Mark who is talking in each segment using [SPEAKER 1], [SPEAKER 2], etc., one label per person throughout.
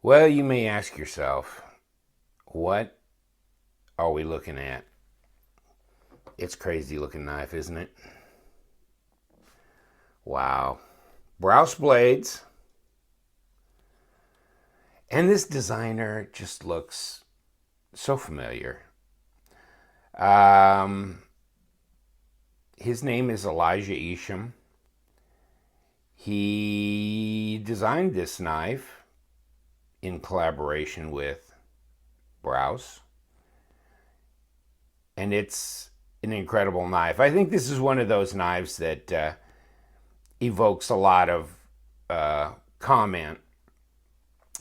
[SPEAKER 1] Well, you may ask yourself, what are we looking at? It's a crazy looking knife, isn't it? Wow. Brous Blades. And this designer just looks so familiar. Um, his name is Elijah Isham. He designed this knife in collaboration with Brous. And it's an incredible knife. I think this is one of those knives that evokes a lot of comment.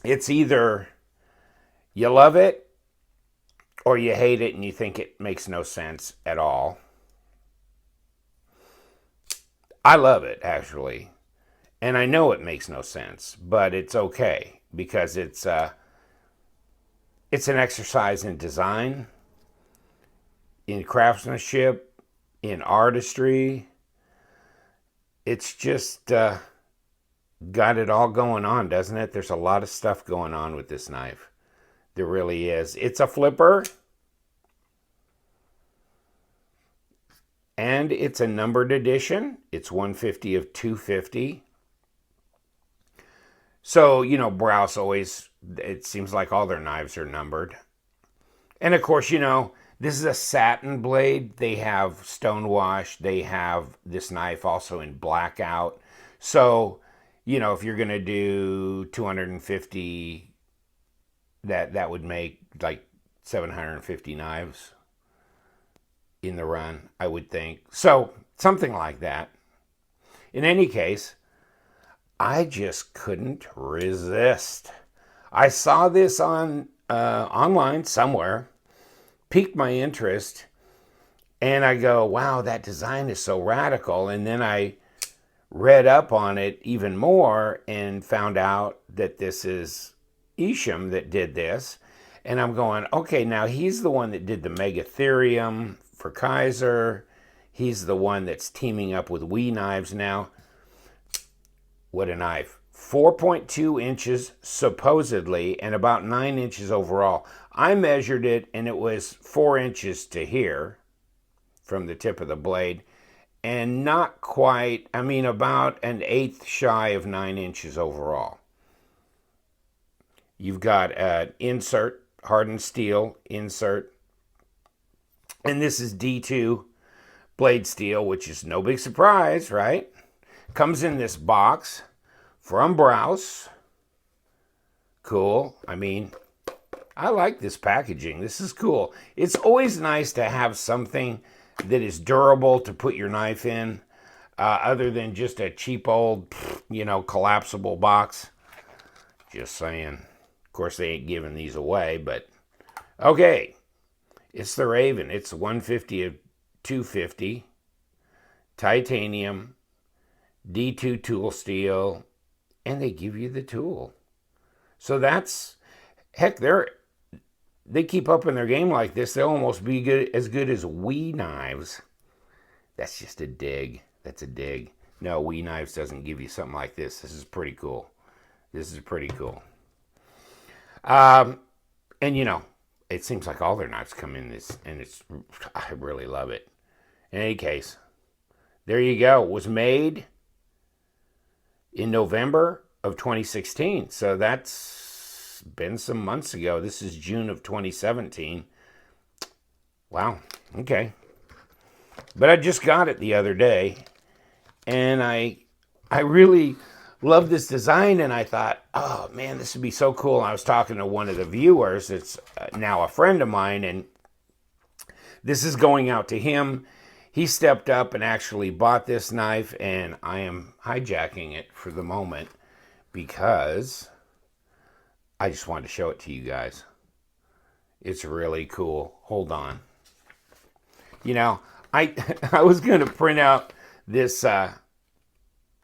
[SPEAKER 1] It's either you love it or you hate it and you think it makes no sense at all. I love it, actually. And I know it makes no sense, but it's okay because it's an exercise in design, in craftsmanship, in artistry. It's just got it all going on, doesn't it? There's a lot of stuff going on with this knife. There really is. It's a flipper. And it's a numbered edition. It's 150 of 250. So, Brous always, it seems like all their knives are numbered. And of course, this is a satin blade. They have stonewash. They have this knife also in blackout. So, if you're going to do 250, that would make like 750 knives in the run, I would think. So, something like that. In any case, I just couldn't resist. I saw this on online somewhere, piqued my interest, and I go, wow, that design is so radical. And then I read up on it even more and found out that this is Isham that did this. And I'm going, okay, now he's the one that did the Megatherium for Kaiser. He's the one that's teaming up with WE Knives now. What a knife. 4.2 inches supposedly and about 9 inches overall. I measured it and it was 4 inches to here from the tip of the blade and not quite, about an eighth shy of 9 inches overall. You've got an insert, hardened steel insert, and this is D2 blade steel, which is no big surprise, right? Comes in this box from Brous. Cool. I like this packaging. This is cool. It's always nice to have something that is durable to put your knife in, other than just a cheap old, collapsible box. Just saying. Of course, they ain't giving these away, but okay. It's the Raven. It's 150 of 250. Titanium. D2 tool steel. And they give you the tool. So that's, heck, they keep up in their game like this, they'll almost be as good as WE Knives. That's just a dig. That's a dig. No, WE Knives doesn't give you something like this. This is pretty cool. This is pretty cool. And it seems like all their knives come in this, and I really love it. In any case, there you go. It was made in November of 2016. So that's been some months ago. This is June of 2017. Wow. Okay. But I just got it the other day, and I really love this design, and I thought, oh man, this would be so cool. And I was talking to one of the viewers that's now a friend of mine, and this is going out to him. He stepped up and actually bought this knife, and I am hijacking it for the moment because I just wanted to show it to you guys. It's really cool. Hold on. I was going to print out this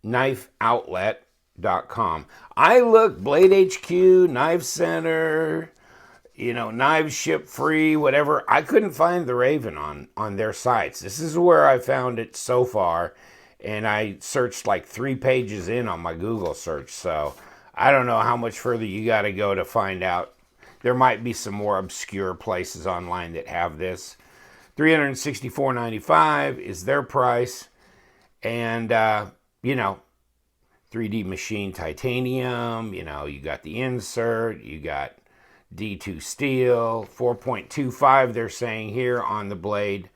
[SPEAKER 1] knifeoutlet.com. I looked, Blade HQ, Knife Center, knives ship free, whatever. I couldn't find the Raven on their sites. This is where I found it so far, and I searched like 3 pages in on my Google search. So I don't know how much further you got to go to find out. There might be some more obscure places online that have this. $364.95 is their price. And, you know, 3D machine titanium, you know, you got the insert, you got D2 steel, 4.25 they're saying here on the blade,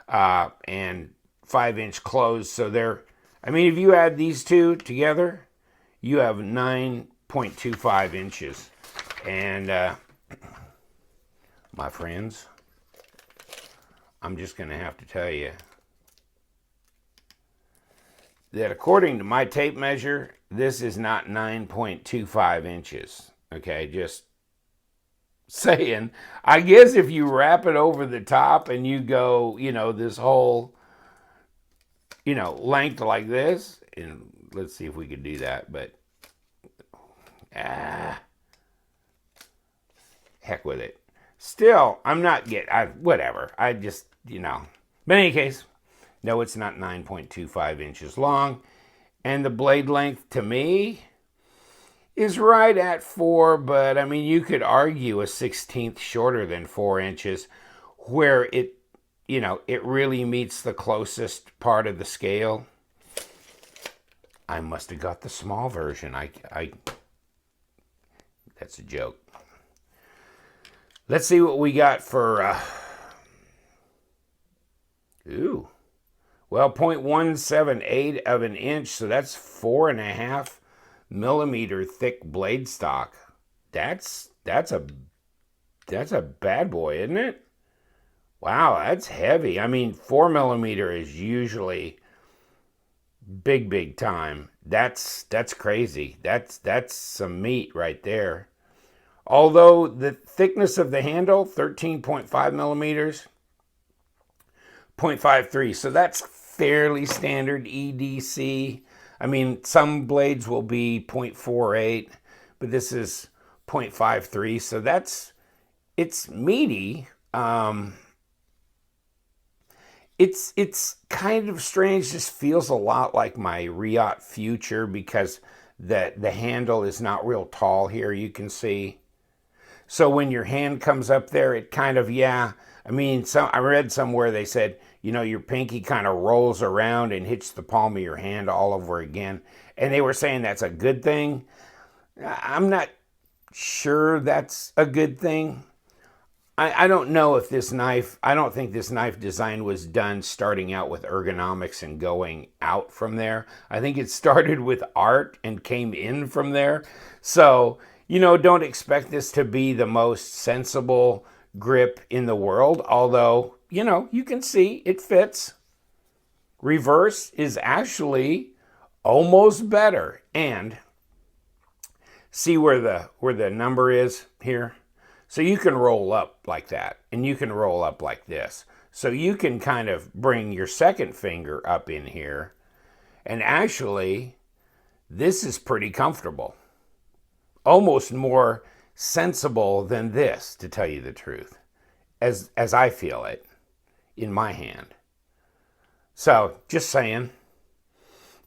[SPEAKER 1] and 5-inch close. So they're, I mean, if you add these two together, you have 9.25 inches. And, my friends, I'm just going to have to tell you that according to my tape measure, this is not 9.25 inches. Okay, just saying. I guess if you wrap it over the top and you go, you know, this whole, you know, length like this, and let's see if we could do that, but heck with it. Still, I'm not whatever. I just, you know. But in any case, no, it's not 9.25 inches long. And the blade length, to me, is right at 4, but I mean, you could argue a 1/16 shorter than 4 inches, where it, you know, it really meets the closest part of the scale. I must have got the small version. That's a joke. Let's see what we got for, well, 0.178 of an inch, so that's 4.5 millimeter thick blade stock. That's a bad boy, isn't it? Wow, that's heavy. I mean, 4 millimeter is usually big time. That's crazy. That's some meat right there. Although the thickness of the handle, 13.5 millimeters, 0.53. So that's fairly standard EDC. I mean, some blades will be 0.48, but this is 0.53. So it's meaty. It's kind of strange. Just feels a lot like my Riot Future because the handle is not real tall here, you can see. So when your hand comes up there, it kind of, I mean, I read somewhere they said, you know, your pinky kind of rolls around and hits the palm of your hand all over again. And they were saying that's a good thing. I'm not sure that's a good thing. I don't know if this knife, I don't think this knife design was done starting out with ergonomics and going out from there. I think it started with art and came in from there. So, you know, don't expect this to be the most sensible grip in the world, although, you know, you can see it fits. Reverse is actually almost better. And see where the number is here? So you can roll up like that, and you can roll up like this. So you can kind of bring your second finger up in here, and actually, this is pretty comfortable. Almost more sensible than this, to tell you the truth, as I feel it in my hand. So, just saying.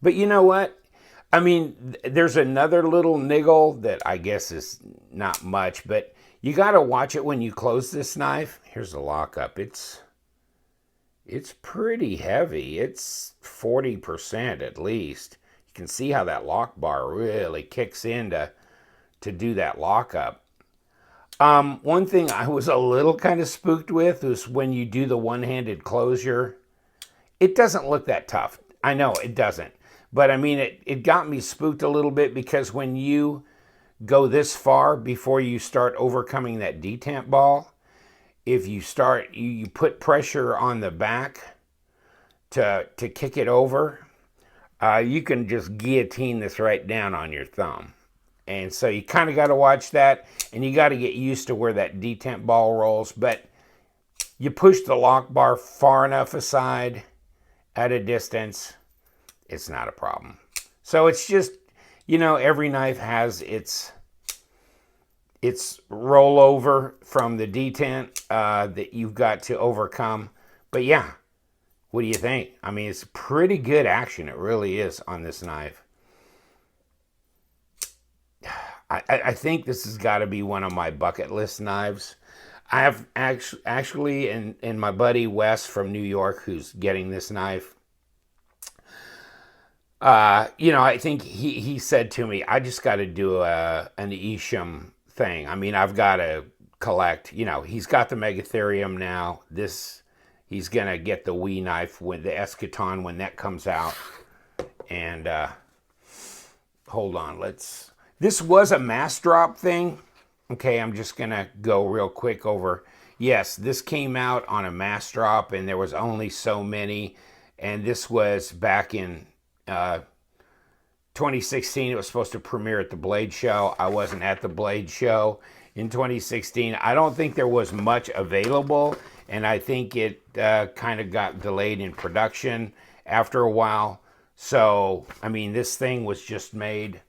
[SPEAKER 1] But you know what? I mean, there's another little niggle that I guess is not much, but you got to watch it when you close this knife. Here's the lockup. It's pretty heavy. It's 40% at least. You can see how that lock bar really kicks in to do that lockup. One thing I was a little kind of spooked with was when you do the one-handed closure. It doesn't look that tough. I know it doesn't. But I mean, it got me spooked a little bit because when you go this far before you start overcoming that detent ball, if you start, you put pressure on the back to kick it over, you can just guillotine this right down on your thumb. And so you kind of got to watch that, and you got to get used to where that detent ball rolls. But you push the lock bar far enough aside at a distance, it's not a problem. So it's just, you know, every knife has its rollover from the detent that you've got to overcome. But yeah, what do you think? I mean, it's pretty good action. It really is on this knife. I think this has got to be one of my bucket list knives. I have actually, and my buddy Wes from New York, who's getting this knife, I think he said to me, I just got to do an Isham thing. I mean, I've got to collect, he's got the Megatherium now. He's going to get the Wee knife with the Eschaton when that comes out. And hold on, this was a mass drop thing. Okay, I'm just going to go real quick over. Yes, this came out on a mass drop, and there was only so many. And this was back in 2016. It was supposed to premiere at the Blade Show. I wasn't at the Blade Show in 2016. I don't think there was much available, and I think it kind of got delayed in production after a while. So, I mean, this thing was just made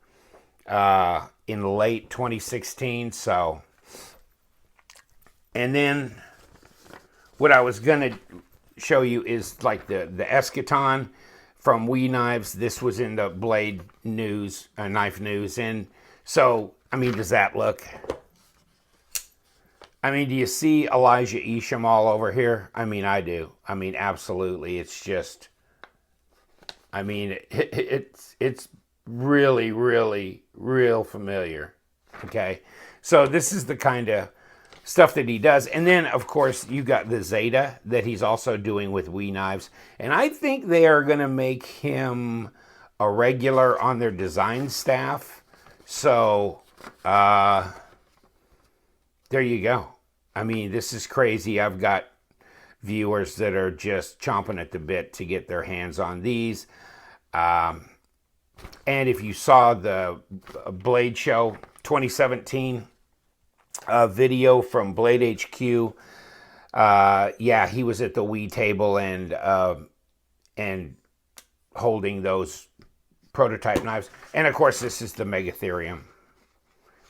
[SPEAKER 1] in late 2016. So, and then what I was going to show you is like the Eschaton from Wee Knives. This was in the Blade news, knife news. And so, I mean, does that look? I mean, do you see Elijah Isham all over here? I mean, I do. I mean, absolutely. It's just, I mean, it's really, really, real familiar. Okay. So this is the kind of stuff that he does. And then, of course, you got the Zeta that he's also doing with Wee Knives. And I think they are going to make him a regular on their design staff. So, there you go. I mean, this is crazy. I've got viewers that are just chomping at the bit to get their hands on these. And if you saw the Blade Show 2017 video from Blade HQ, yeah, he was at the Wii table and holding those prototype knives. And of course, this is the Megatherium,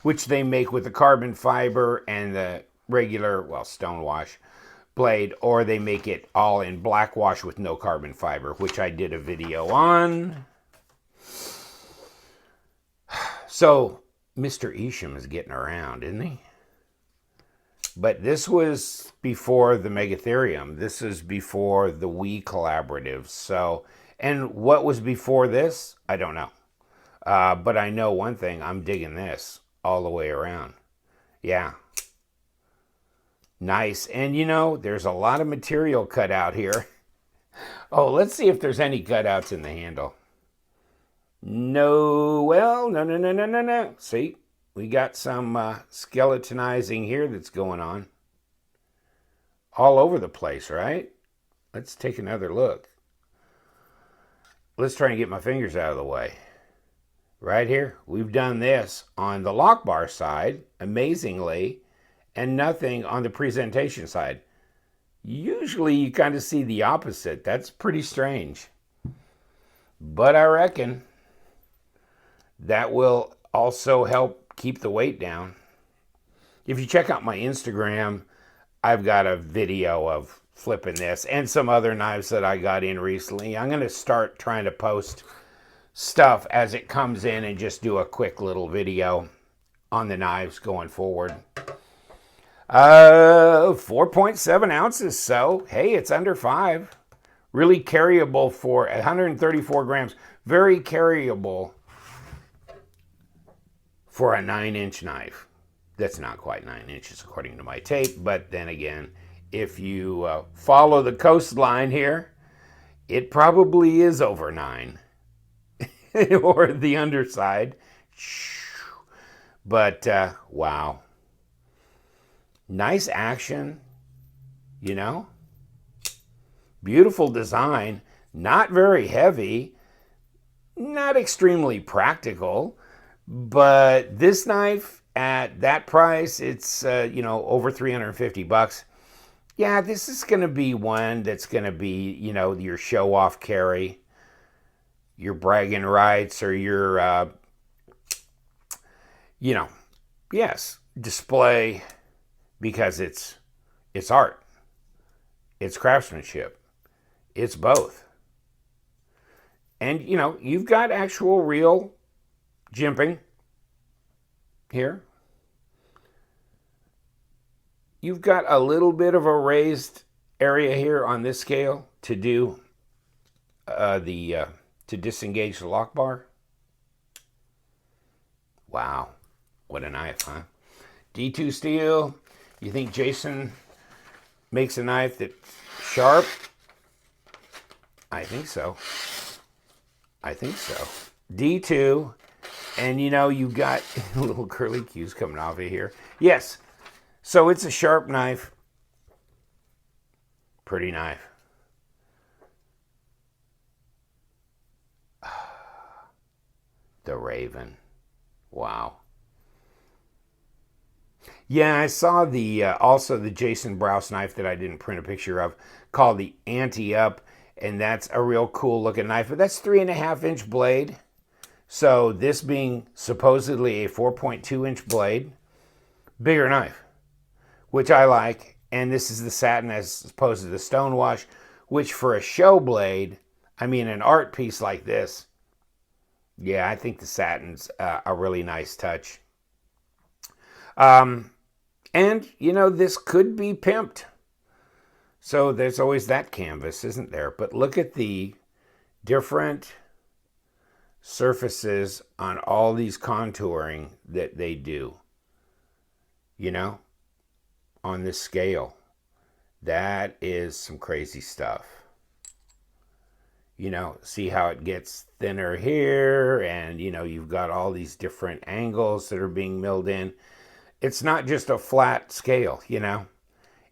[SPEAKER 1] which they make with the carbon fiber and the regular, well, stonewash blade, or they make it all in black wash with no carbon fiber, which I did a video on. So Mr. Isham is getting around, isn't he? But this was before the Megatherium. This is before the Wii collaborative. So, and what was before this? I don't know. But I know one thing. I'm digging this all the way around. Yeah. Nice. And there's a lot of material cut out here. Oh, let's see if there's any cutouts in the handle. No, well, no. See, we got some skeletonizing here that's going on. All over the place, right? Let's take another look. Let's try and get my fingers out of the way. Right here, we've done this on the lock bar side, amazingly, and nothing on the presentation side. Usually you kind of see the opposite. That's pretty strange. But I reckon that will also help keep the weight down. If you check out my Instagram, I've got a video of flipping this and some other knives that I got in recently. I'm going to start trying to post stuff as it comes in and just do a quick little video on the knives going forward. 4.7 ounces. So, hey, it's under 5. Really carryable for 134 grams. Very carryable for a 9-inch knife. That's not quite 9 inches according to my tape, but then again, if you follow the coastline here, it probably is over 9. Or the underside. But, wow. Nice action, Beautiful design. Not very heavy. Not extremely practical. But this knife, at that price, it's, over $350. Yeah, this is going to be one that's going to be, your show-off carry, your bragging rights, or your, yes, display, because it's art. It's craftsmanship. It's both. And, you've got actual real jimping. here. You've got a little bit of a raised area here on this scale to do to disengage the lock bar. Wow, what a knife, huh? D2 steel. You think Jason makes a knife that's sharp? I think so. I think so. D2, and you know, you've got little curly cues coming off of here. Yes, so it's a sharp knife. Pretty knife. The Raven. Wow. Yeah, I saw the also the Jason Brous knife that I didn't print a picture of called the Anti-Up, and that's a real cool looking knife, but that's 3.5-inch blade. So this being supposedly a 4.2-inch blade, bigger knife, which I like. And this is the satin as opposed to the stonewash, which for a show blade, I mean an art piece like this, yeah, I think the satin's a really nice touch. And, you know, this could be pimped. So there's always that canvas, isn't there? But look at the different surfaces on all these contouring that they do, you know, on this scale. That is some crazy stuff. You know, see how it gets thinner here, and, you know, you've got all these different angles that are being milled in. It's not just a flat scale, you know.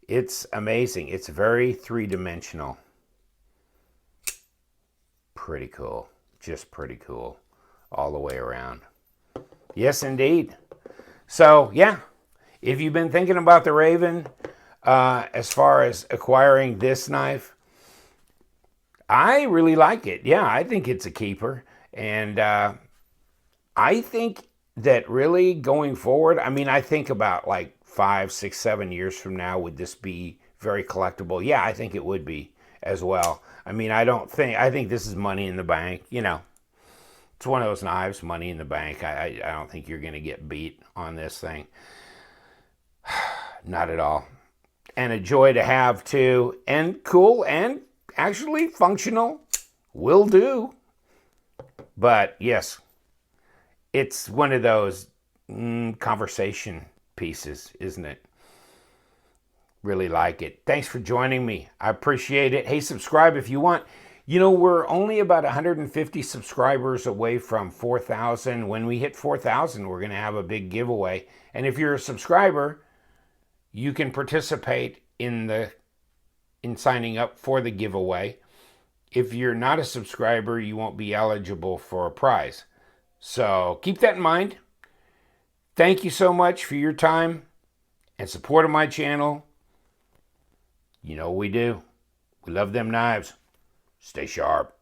[SPEAKER 1] It's amazing. It's very three-dimensional. Pretty cool. Just pretty cool all the way around. Yes, indeed. So, yeah, if you've been thinking about the Raven as far as acquiring this knife, I really like it. Yeah, I think it's a keeper. And I think that really going forward, I mean, I think about like 5, 6, 7 years from now, would this be very collectible? Yeah, I think it would be as well. I mean, I think this is money in the bank. You know, it's one of those knives, money in the bank. I don't think you're going to get beat on this thing. Not at all. And a joy to have too, and cool, and actually functional. Will do. But yes, it's one of those conversation pieces, isn't it? Really like it. Thanks for joining me. I appreciate it. Hey, subscribe if you want. You know, we're only about 150 subscribers away from 4,000. When we hit 4,000, we're going to have a big giveaway. And if you're a subscriber, you can participate in signing up for the giveaway. If you're not a subscriber, you won't be eligible for a prize. So keep that in mind. Thank you so much for your time and support of my channel. You know what we do. We love them knives. Stay sharp.